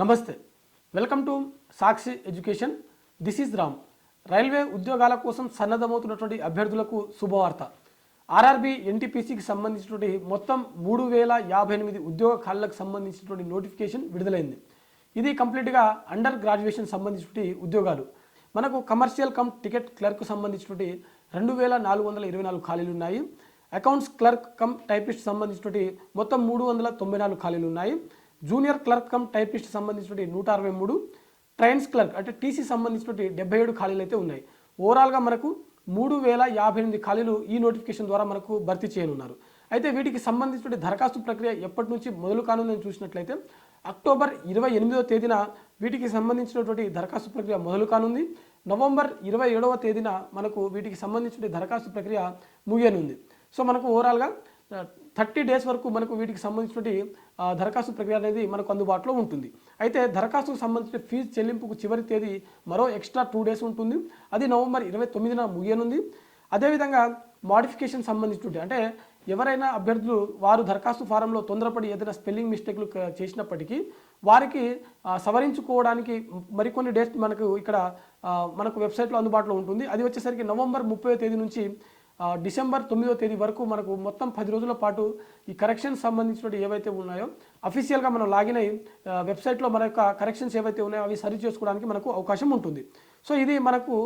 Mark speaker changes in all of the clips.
Speaker 1: నమస్తే welcome to Sakshi education. This is Ram. Railway ఉద్యోగాల కోసం సన్నద్ధమవుతున్నటువంటి అభ్యర్థులకు శుభవార్త. ఆర్ఆర్బీ ఎన్టీపీసీకి సంబంధించినటువంటి మొత్తం 3058 ఉద్యోగ ఖాళీలకు సంబంధించినటువంటి నోటిఫికేషన్ విడుదలైంది. ఇది కంప్లీట్గా అండర్ గ్రాడ్యుయేషన్ సంబంధించినటువంటి ఉద్యోగాలు. మనకు కమర్షియల్ కమ్ టికెట్ క్లర్క్ సంబంధించినటువంటి 2424 ఖాళీలు ఉన్నాయి. అకౌంట్స్ క్లర్క్ కమ్ టైపిస్ట్ సంబంధించినటువంటి మొత్తం 394 ఖాళీలు ఉన్నాయి. జూనియర్ క్లర్క్ కమ్ టైపిస్ట్ సంబంధించినటువంటి 163, ట్రైన్స్ క్లర్క్ అంటే టీసీ సంబంధించినటువంటి 77 ఖాళీలు అయితే ఉన్నాయి. ఓవరాల్గా మనకు 3058 ఖాళీలు ఈ నోటిఫికేషన్ ద్వారా మనకు భర్తీ చేయనున్నారు. అయితే వీటికి సంబంధించిన దరఖాస్తు ప్రక్రియ ఎప్పటి నుంచి మొదలు కానుందని చూసినట్లయితే అక్టోబర్ 28వ తేదీన వీటికి సంబంధించినటువంటి దరఖాస్తు ప్రక్రియ మొదలు కానుంది. నవంబర్ 27వ తేదీన మనకు వీటికి సంబంధించిన దరఖాస్తు ప్రక్రియ ముగియనుంది. సో మనకు ఓవరాల్గా 30 డేస్ వరకు మనకు వీటికి సంబంధించినటువంటి దరఖాస్తు ప్రక్రియ అనేది మనకు అందుబాటులో ఉంటుంది. అయితే దరఖాస్తుకు సంబంధించిన ఫీజు చెల్లింపుకు చివరి తేదీ మరో ఎక్స్ట్రా 2 డేస్ ఉంటుంది. అది నవంబర్ 29న ముగియనుంది. అదేవిధంగా మోడిఫికేషన్ సంబంధించినటువంటి అంటే ఎవరైనా అభ్యర్థులు వారు దరఖాస్తు ఫారంలో తొందరపడి ఏదైనా స్పెల్లింగ్ మిస్టేక్లు చేసినప్పటికీ వారికి సవరించుకోవడానికి మరికొన్ని డేస్ మనకు ఇక్కడ మనకు వెబ్సైట్లో అందుబాటులో ఉంటుంది. అది వచ్చేసరికి నవంబర్ 30వ తేదీ నుంచి డిసెంబర్ 9వ తేదీ వరకు మనకు మొత్తం 10 రోజుల పాటు ఈ కరెక్షన్స్ సంబంధించినవి ఏవైతే ఉన్నాయో అఫీషియల్గా మనం లాగిన్ అయ్యి వెబ్సైట్లో మన యొక్క కరెక్షన్స్ ఏవైతే ఉన్నాయో అవి సరి చేసుకోవడానికి మనకు అవకాశం ఉంటుంది. సో ఇది మనకు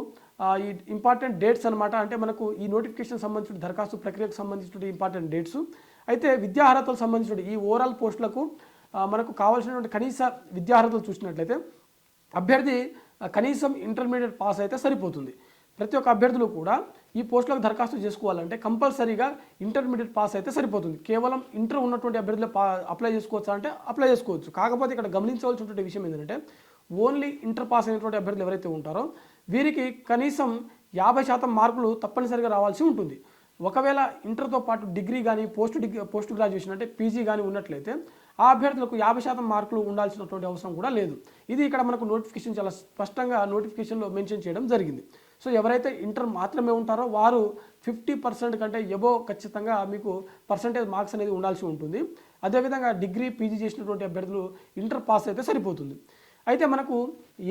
Speaker 1: ఈ ఇంపార్టెంట్ డేట్స్ అనమాట. అంటే మనకు ఈ నోటిఫికేషన్ సంబంధించిన దరఖాస్తు ప్రక్రియకు సంబంధించిన ఇంపార్టెంట్ డేట్స్. అయితే విద్యార్హతలకు సంబంధించిన ఈ ఓవరాల్ పోస్టులకు మనకు కావాల్సినటువంటి కనీస విద్యార్హతలు చూసినట్లయితే అభ్యర్థి కనీసం ఇంటర్మీడియట్ పాస్ అయితే సరిపోతుంది. ప్రతి ఒక్క అభ్యర్థులు కూడా ఈ పోస్టులకు దరఖాస్తు చేసుకోవాలంటే కంపల్సరీగా ఇంటర్మీడియట్ పాస్ అయితే సరిపోతుంది. కేవలం ఇంటర్ ఉన్నటువంటి అభ్యర్థులు అప్లై చేసుకోవచ్చా అంటే అప్లై చేసుకోవచ్చు. కాకపోతే ఇక్కడ గమనించవలసినటువంటి విషయం ఏంటంటే ఓన్లీ ఇంటర్ పాస్ అయినటువంటి అభ్యర్థులు ఎవరైతే ఉంటారో వీరికి కనీసం 50% మార్కులు తప్పనిసరిగా రావాల్సి ఉంటుంది. ఒకవేళ ఇంటర్తో పాటు డిగ్రీ కానీ పోస్ట్ గ్రాడ్యుయేషన్ అంటే పీజీ కానీ ఉన్నట్లయితే ఆ అభ్యర్థులకు 50% మార్కులు ఉండాల్సినటువంటి అవసరం కూడా లేదు. ఇది ఇక్కడ మనకు నోటిఫికేషన్ చాలా స్పష్టంగా నోటిఫికేషన్లో మెన్షన్ చేయడం జరిగింది. సో ఎవరైతే ఇంటర్ మాత్రమే ఉంటారో వారు 50% కంటే ఎబో ఖచ్చితంగా మీకు పర్సంటేజ్ మార్క్స్ అనేది ఉండాల్సి ఉంటుంది. అదేవిధంగా డిగ్రీ పీజీ చేసినటువంటి అభ్యర్థులు ఇంటర్ పాస్ అయితే సరిపోతుంది. అయితే మనకు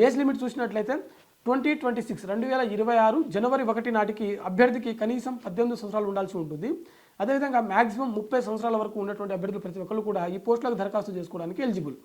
Speaker 1: ఏజ్ లిమిట్ చూసినట్లయితే 2026 జనవరి 1 నాటికి అభ్యర్థికి కనీసం 18 సంవత్సరాలు ఉండాల్సి ఉంటుంది. అదేవిధంగా మ్యాక్సిమం 30 సంవత్సరాల వరకు ఉన్నటువంటి అభ్యర్థులు ప్రతి ఒక్కరు కూడా ఈ పోస్టులకు దరఖాస్తు చేసుకోవడానికి ఎలిజిబుల్.